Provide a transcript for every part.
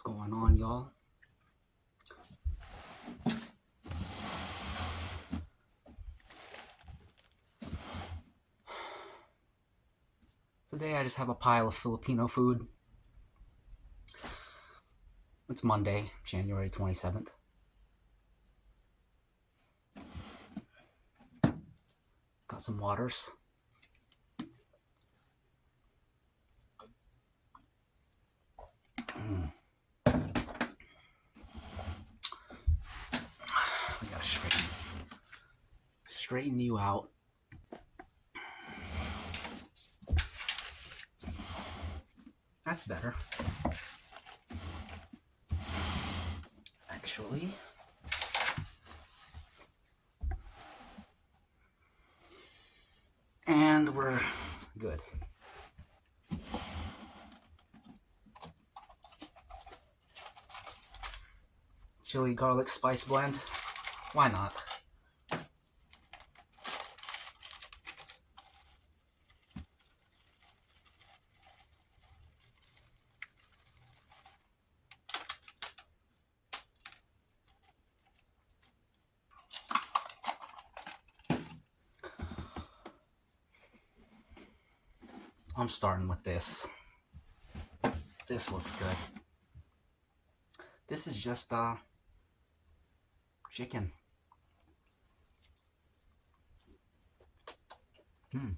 What's going on, y'all? Today I just have a pile of Filipino food. It's Monday, January 27th. Got some waters. We gotta straighten you out. That's better. Actually. And we're good. Chili garlic spice blend. Why not? I'm starting with this. This looks good. This is just chicken. Hmm.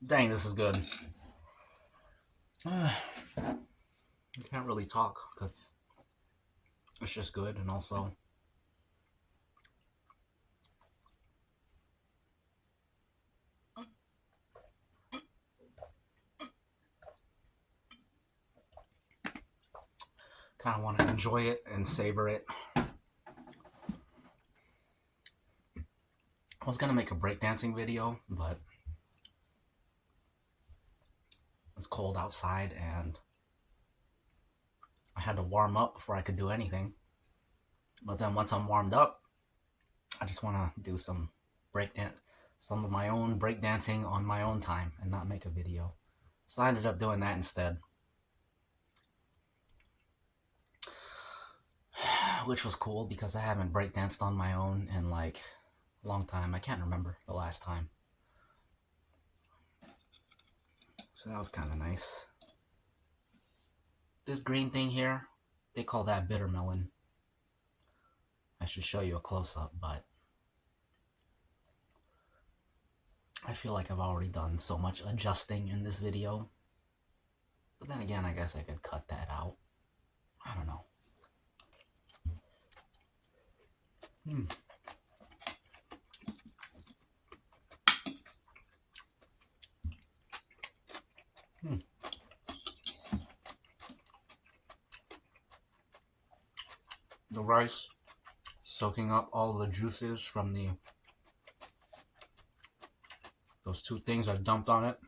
Dang, this is good. I can't really talk because it's just good, and also kind of want to enjoy it and savor it. I was gonna make a breakdancing video, but it's cold outside and I had to warm up before I could do anything. But then once I'm warmed up, I just want to do some some of my own breakdancing on my own time and not make a video. So I ended up doing that instead, which was cool because I haven't breakdanced on my own in like a long time. I can't remember the last time. So that was kind of nice. This green thing here, they call that bitter melon. I should show you a close-up, but I feel like I've already done so much adjusting in this video. But then again, I guess I could cut that out. I don't know. The rice soaking up all the juices from those two things I dumped on it.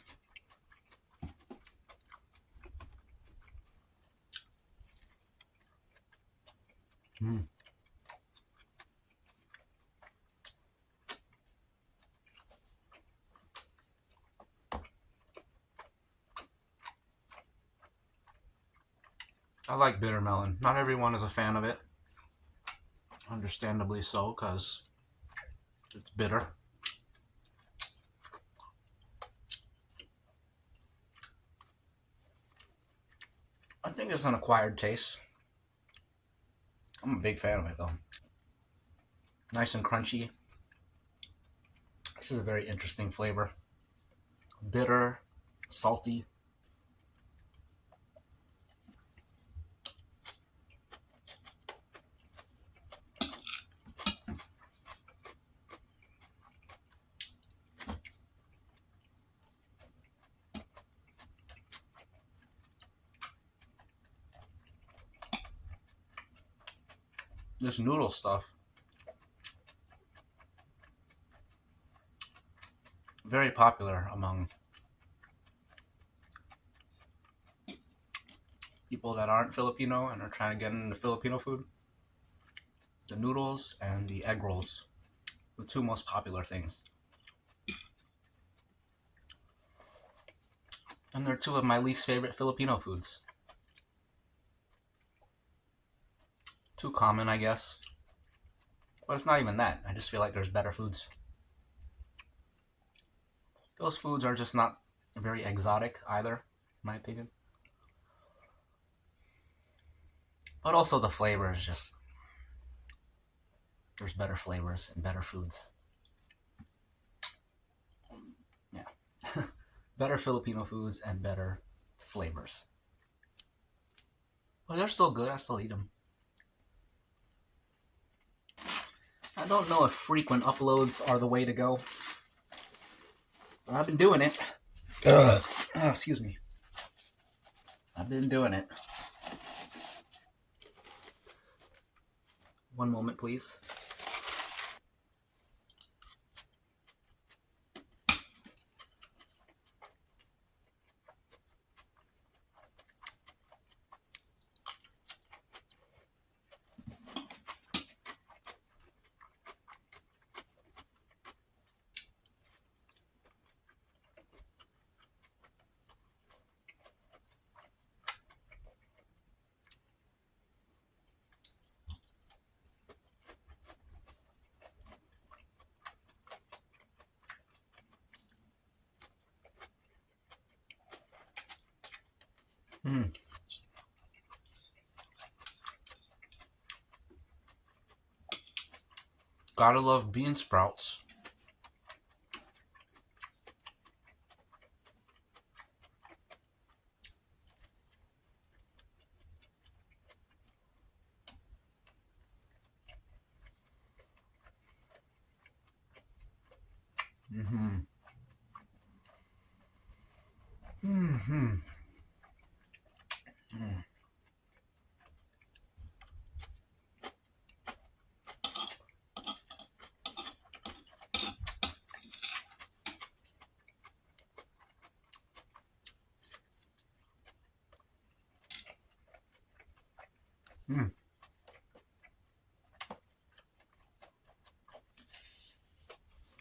I like bitter melon. Not everyone is a fan of it. Understandably so, because it's bitter. I think it's an acquired taste. I'm a big fan of it though. Nice and crunchy. This is a very interesting flavor. Bitter, salty. this noodle stuff, very popular among people that aren't Filipino and are trying to get into Filipino food. The noodles and the egg rolls, the two most popular things. And they're two of my least favorite Filipino foods. Too common, I guess. But it's not even that. I just feel like there's better foods. Those foods are just not very exotic either, in my opinion. But also the flavor is just, there's better flavors and better foods. Yeah. Better Filipino foods and better flavors. But they're still good. I still eat them. I don't know if frequent uploads are the way to go. But I've been doing it. Excuse me. I've been doing it. One moment, please. Gotta love bean sprouts.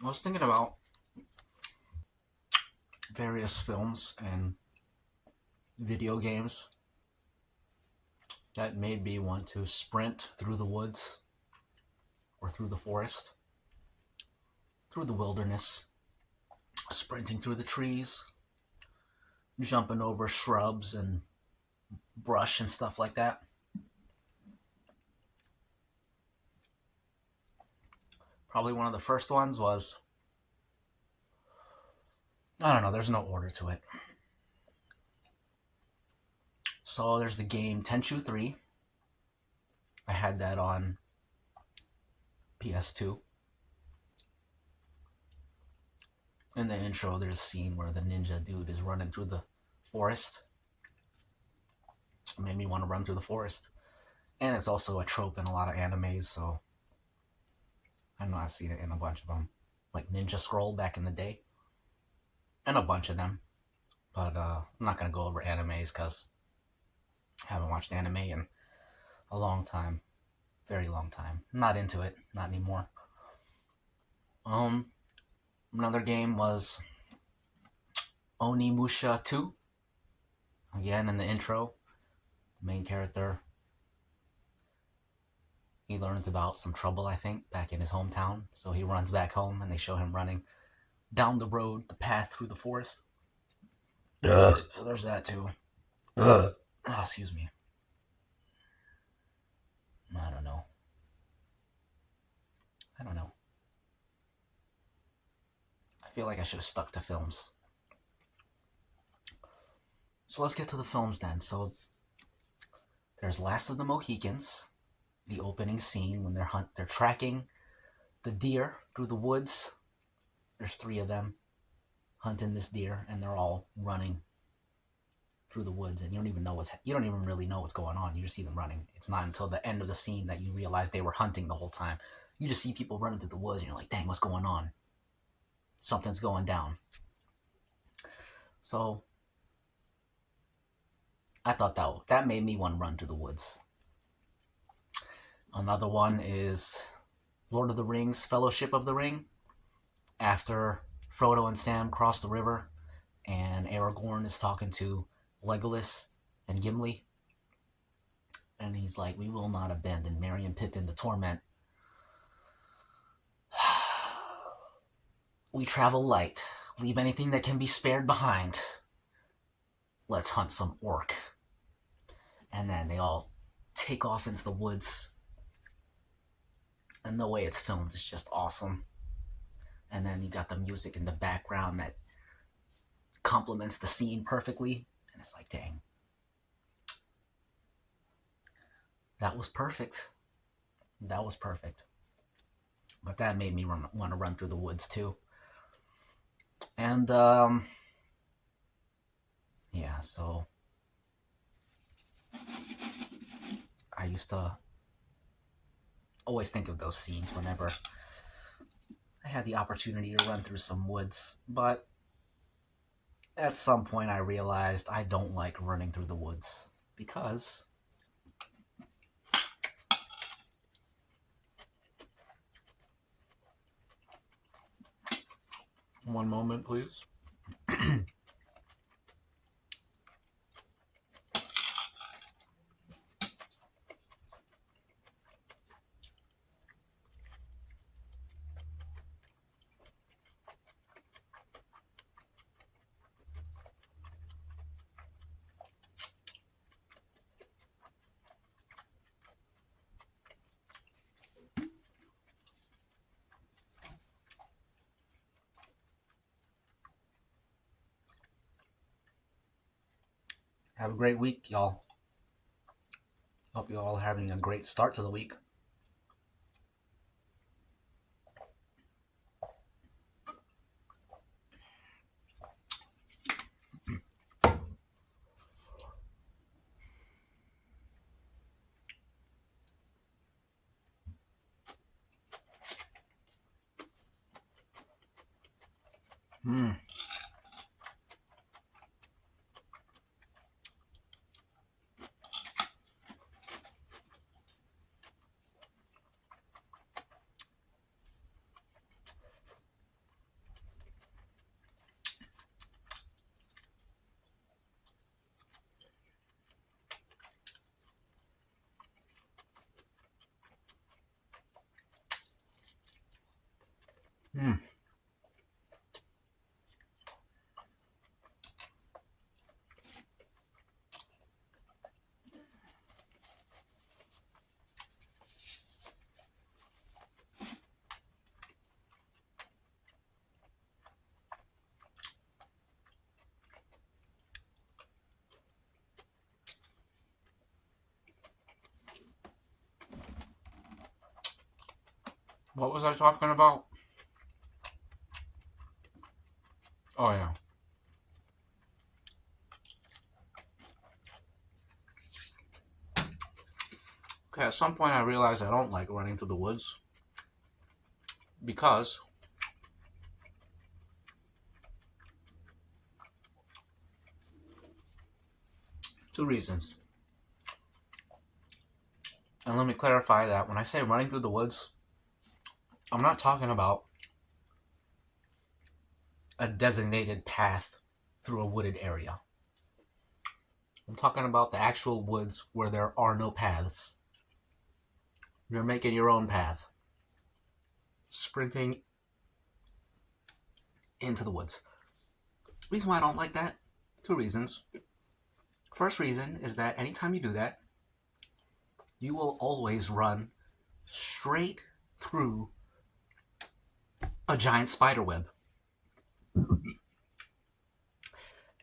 I was thinking about various films and video games that made me want to sprint through the woods or through the forest, through the wilderness, sprinting through the trees, jumping over shrubs and brush and stuff like that. Probably one of the first ones was, I don't know, there's no order to it. So there's the game Tenchu 3. I had that on PS2. In the intro, there's a scene where the ninja dude is running through the forest. It made me want to run through the forest. And it's also a trope in a lot of animes, so I know I've seen it in a bunch of them. Like Ninja Scroll back in the day. And a bunch of them. But I'm not going to go over animes because I haven't watched anime in a long time. Very long time. I'm not into it. Not anymore. Another game was Onimusha 2. Again, in the intro, the main character, he learns about some trouble, I think, back in his hometown. So he runs back home and they show him running down the road, the path through the forest. So there's that too. Oh, excuse me. I don't know. I feel like I should have stuck to films. So let's get to the films then. So there's Last of the Mohicans, the opening scene when they're tracking the deer through the woods. There's 3 of them hunting this deer, and they're all running through the woods, and you don't even really know what's going on. You just see them running. It's not until the end of the scene that you realize they were hunting the whole time. You just see people running through the woods, and you're like, dang, what's going on? Something's going down. So I thought that made me want to run through the woods. Another one is Lord of the Rings, Fellowship of the Ring. After Frodo and Sam cross the river, and Aragorn is talking to Legolas and Gimli, and he's like, "We will not abandon Merry and Pippin to torment. We travel light, leave anything that can be spared behind. Let's hunt some orc." And then they all take off into the woods, and the way it's filmed is just awesome. And then you got the music in the background that complements the scene perfectly, and it's like, dang, that was perfect. That was perfect. But that made me want to run through the woods too. And yeah, so I used to always think of those scenes whenever I had the opportunity to run through some woods. But at some point I realized I don't like running through the woods because one moment, please. Have a great week, y'all. Hope you all are having a great start to the week. Mm. Mm. What was I talking about? Oh, yeah. Okay, at some point I realized I don't like running through the woods because two reasons. And let me clarify that when I say running through the woods, I'm not talking about a designated path through a wooded area. I'm talking about the actual woods where there are no paths. You're making your own path. Sprinting into the woods. Reason why I don't like that? Two reasons. First reason is that anytime you do that, you will always run straight through a giant spider web. And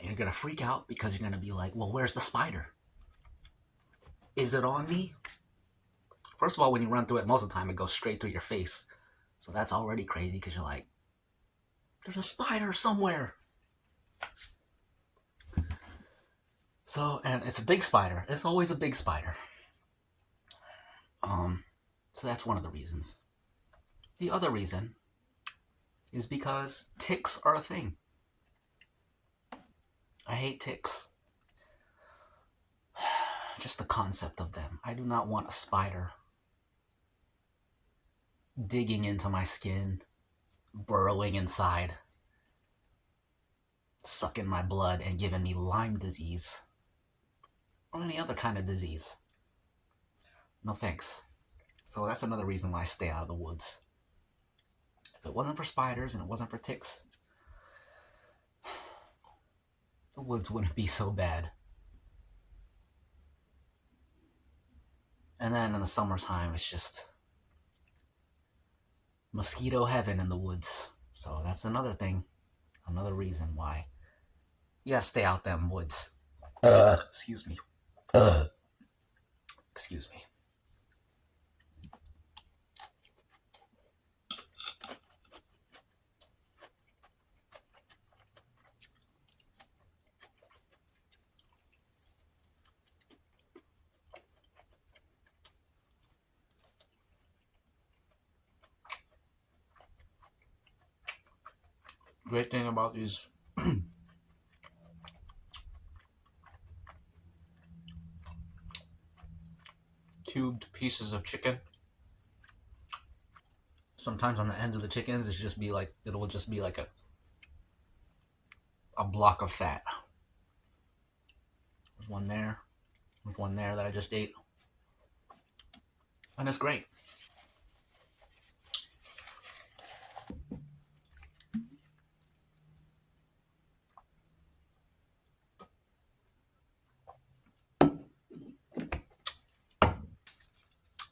you're going to freak out because you're going to be like, well, where's the spider? Is it on me? First of all, when you run through it, most of the time it goes straight through your face. So that's already crazy because you're like, there's a spider somewhere. So, and it's a big spider. It's always a big spider. So that's one of the reasons. The other reason is because ticks are a thing. I hate ticks. Just the concept of them. I do not want a spider digging into my skin, burrowing inside, sucking my blood, and giving me Lyme disease or any other kind of disease. No thanks. So that's another reason why I stay out of the woods. If it wasn't for spiders and it wasn't for ticks, the woods wouldn't be so bad. And then in the summertime, it's just mosquito heaven in the woods. So that's another thing, another reason why you gotta stay out them woods. Excuse me. Excuse me. Great thing about these cubed pieces of chicken. Sometimes on the end of the chickens, it'll just be like a block of fat. There's one there. There's one there that I just ate. And it's great.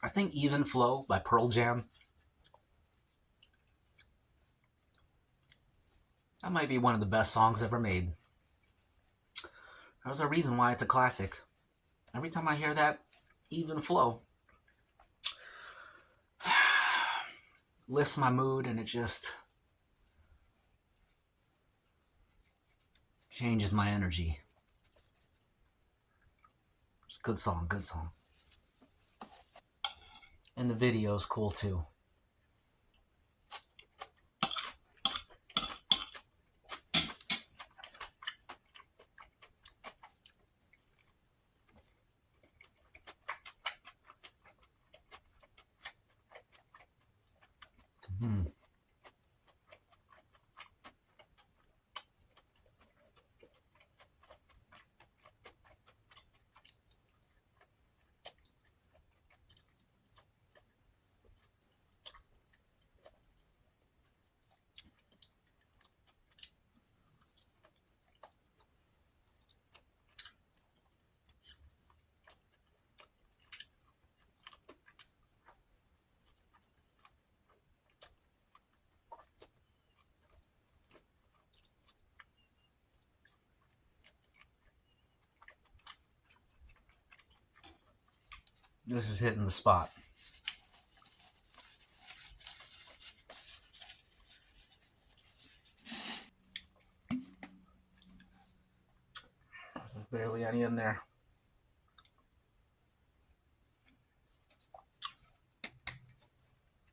I think Even Flow by Pearl Jam. That might be one of the best songs ever made. There's a reason why it's a classic. Every time I hear that Even Flow, lifts my mood and it just changes my energy. Good song, good song. And the video's cool too. This is hitting the spot. There's barely any in there.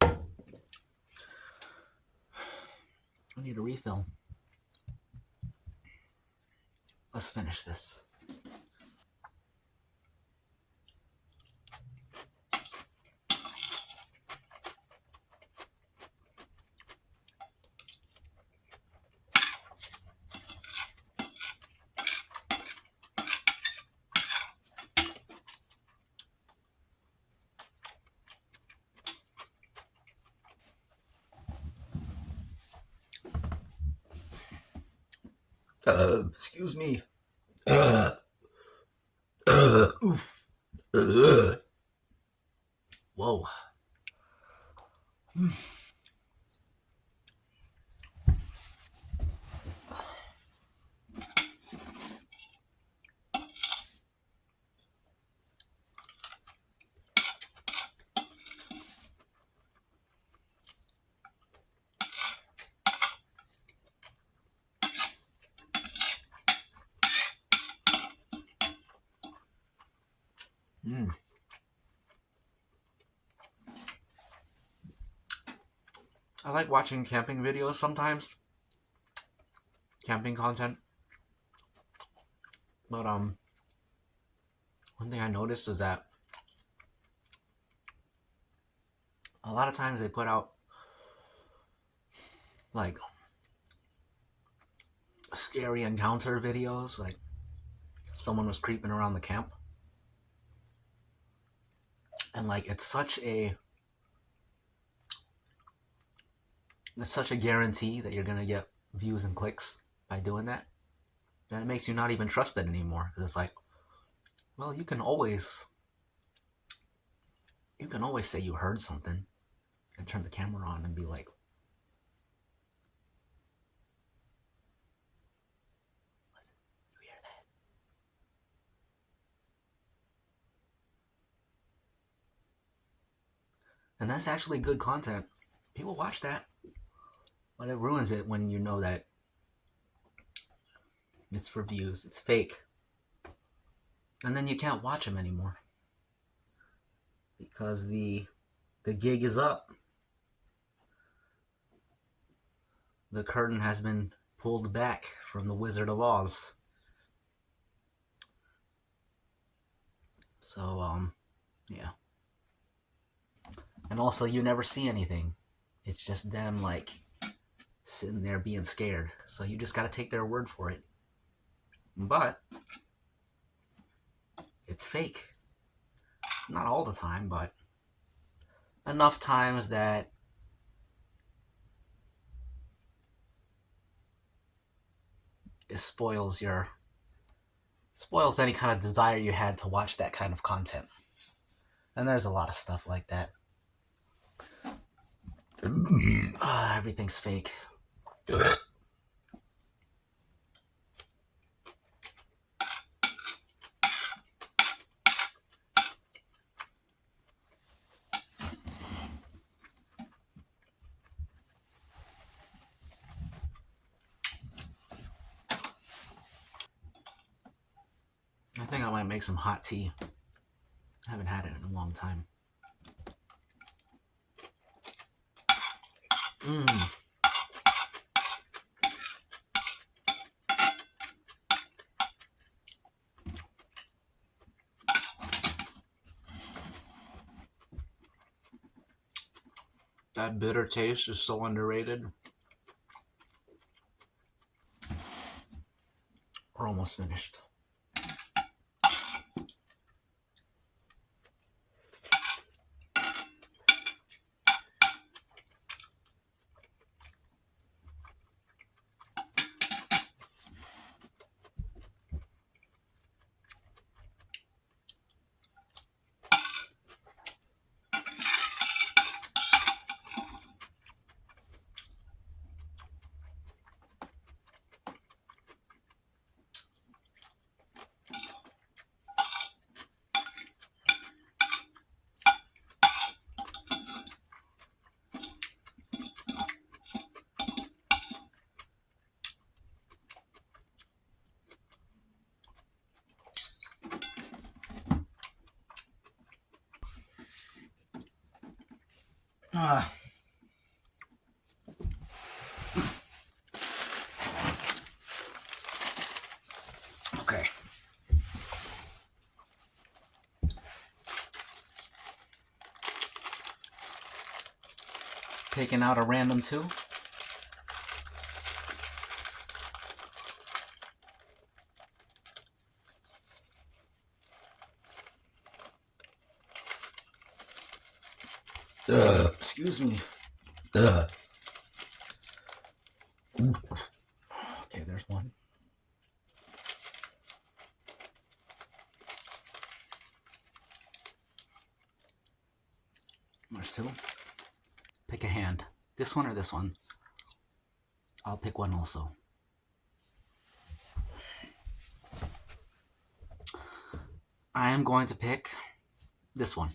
I need a refill. Let's finish this. Excuse me. Whoa. Mm. I like watching camping videos sometimes, camping content. But one thing I noticed is that a lot of times they put out like scary encounter videos, like someone was creeping around the camp, and like it's such a guarantee that you're gonna get views and clicks by doing that. Then it makes you not even trust it anymore, because it's like, well, you can always say you heard something and turn the camera on and be like, listen, you hear that? And that's actually good content. People watch that, but it ruins it when you know that it's for views, it's fake, and then you can't watch them anymore because the gig is up. The curtain has been pulled back from the Wizard of Oz. So yeah. And also, you never see anything. It's just them like sitting there being scared. So you just got to take their word for it. But it's fake. Not all the time, but enough times that it spoils any kind of desire you had to watch that kind of content. And there's a lot of stuff like that. Everything's fake. I think I might make some hot tea. I haven't had it in a long time. That bitter taste is so underrated. We're almost finished. Okay. Taking out a random two. Excuse me. Okay, there's one. There's two. Pick a hand. This one or this one? I'll pick one also. I am going to pick this one.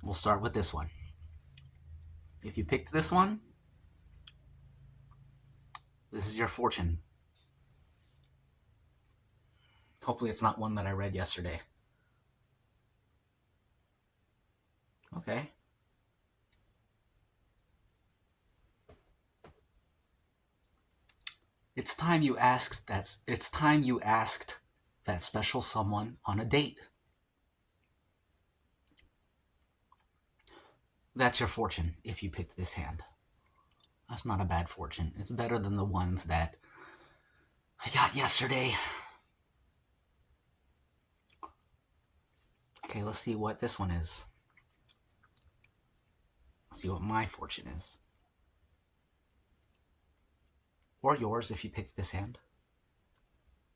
We'll start with this one. If you picked this one, this is your fortune. Hopefully it's not one that I read yesterday. Okay. It's time you asked that special someone on a date. That's your fortune if you picked this hand. That's not a bad fortune. It's better than the ones that I got yesterday. Okay, let's see what this one is. Let's see what my fortune is. Or yours if you picked this hand.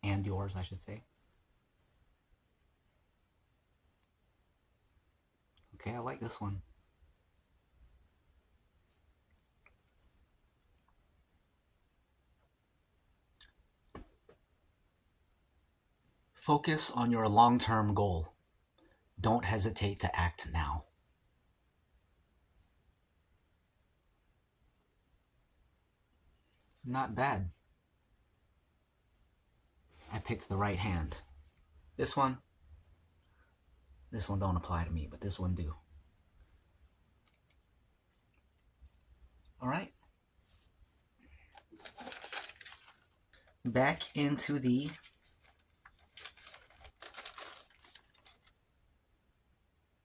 And yours, I should say. Okay, I like this one. Focus on your long-term goal. Don't hesitate to act now. Not bad. I picked the right hand. This one don't apply to me, but this one do. All right. Back into the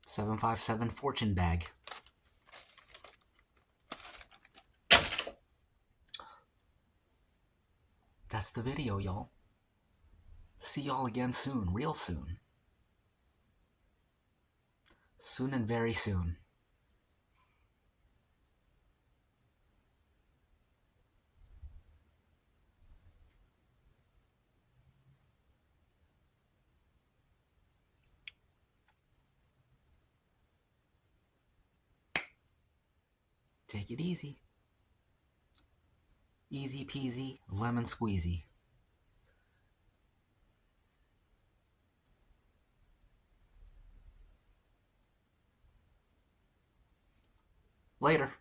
$757 fortune bag. That's the video, y'all. See y'all again soon, real soon. Soon and very soon. Take it easy. Easy peasy, lemon squeezy. Later.